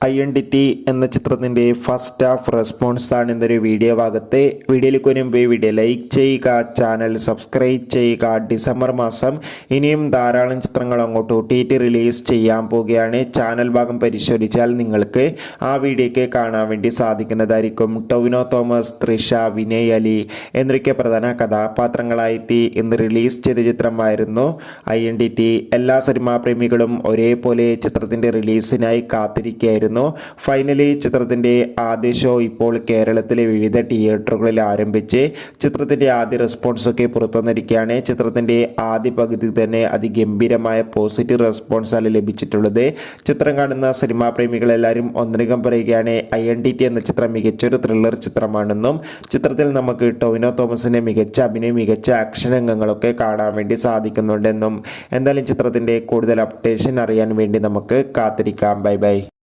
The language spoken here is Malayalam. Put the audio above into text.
ഐഡന്റിറ്റി എന്ന ചിത്രത്തിൻ്റെ ഫസ്റ്റ് ഹാഫ് റെസ്പോൺസ് ആണ് ഇന്നൊരു വീഡിയോ ഭാഗത്തെ. വീഡിയോയിലേക്ക് വരുമ്പോൾ വീഡിയോ ലൈക്ക് ചെയ്യുക, ചാനൽ സബ്സ്ക്രൈബ് ചെയ്യുക. ഡിസംബർ മാസം ഇനിയും ധാരാളം ചിത്രങ്ങൾ അങ്ങോട്ട് OTT റിലീസ് ചെയ്യാൻ പോവുകയാണ്. ചാനൽ ഭാഗം പരിശോധിച്ചാൽ നിങ്ങൾക്ക് ആ വീഡിയോയ്ക്ക് കാണാൻ വേണ്ടി സാധിക്കുന്നതായിരിക്കും. ടൊവിനോ തോമസ്, തൃഷ, വിനയ് അലി എന്നൊക്കെ പ്രധാന കഥാപാത്രങ്ങളായി ഇന്ന് റിലീസ് ചെയ്ത ചിത്രമായിരുന്നു ഐഡന്റിറ്റി. എല്ലാ സിനിമാ പ്രേമികളും ഒരേപോലെ ചിത്രത്തിൻ്റെ റിലീസിനായി കാത്തിരിക്കുകയായിരുന്നു. ഫൈനലി ചിത്രത്തിൻ്റെ ആദ്യ ഷോ ഇപ്പോൾ കേരളത്തിലെ വിവിധ തിയേറ്ററുകളിൽ ആരംഭിച്ച് ചിത്രത്തിൻ്റെ ആദ്യ റെസ്പോൺസൊക്കെ പുറത്തുവന്നിരിക്കുകയാണ്. ചിത്രത്തിൻ്റെ ആദ്യ പകുതി തന്നെ അതിഗംഭീരമായ പോസിറ്റീവ് റെസ്പോൺസാണ് ലഭിച്ചിട്ടുള്ളത്. ചിത്രം കാണുന്ന സിനിമാ പ്രേമികളെല്ലാവരും ഒന്നടങ്കം പറയുകയാണ് ഐഡന്റിറ്റി എന്ന ചിത്രം മികച്ചൊരു ത്രില്ലർ ചിത്രമാണെന്നും ചിത്രത്തിൽ നമുക്ക് ടൊവിനോ തോമസിൻ്റെ മികച്ച അഭിനയം, മികച്ച ആക്ഷൻ രംഗങ്ങളൊക്കെ കാണാൻ വേണ്ടി സാധിക്കുന്നുണ്ടെന്നും. എന്തായാലും ചിത്രത്തിൻ്റെ കൂടുതൽ അപ്ഡേഷൻ അറിയാൻ വേണ്ടി നമുക്ക് കാത്തിരിക്കാം. Bye bye.